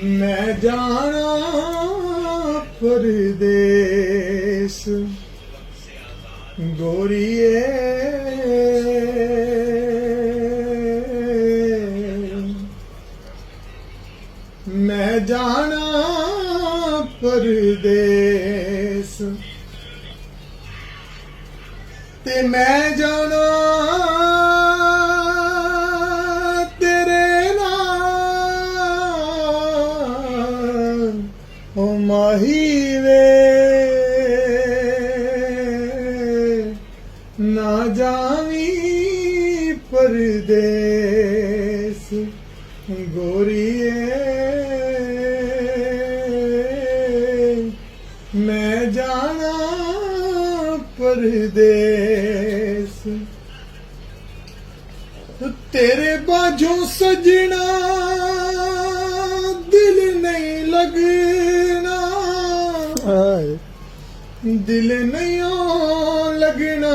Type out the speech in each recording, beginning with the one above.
मैं जाना परदेस गोरिए मैं जाना परदेस ते मैं जाना तेरे नाल ओ माही वे ना जावी परदेस गोरिए मैं जाना परदेस तेरे बाजों सजना दिल नहीं लगना दिल नहीं लगना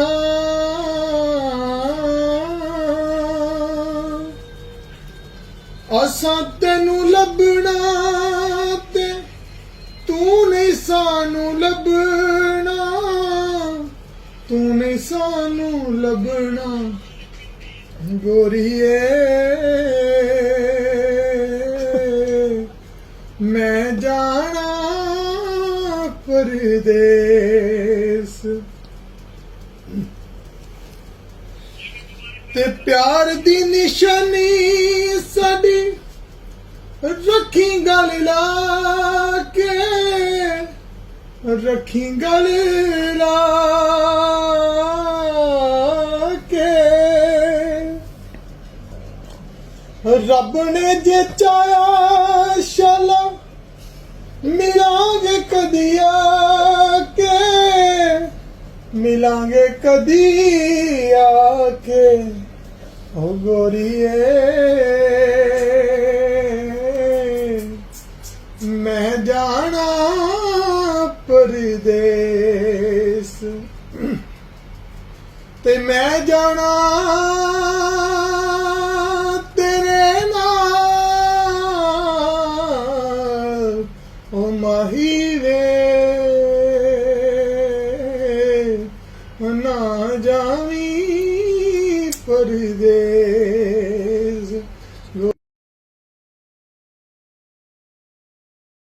असा तेनू लभना ते तू नहीं सानू लभना तू नहीं सानू लभना गोरिए मैं जाना परदेस ते प्यार दी निशानी साडी रखी गल ला के रखी गल ला के रब ने जे चाया शाला मिलांगे कदी आके मिलांगे कदी आके ओ गोरिए मैं जाना परदेस ते मैं जाना तेरे नाल ओ माही वे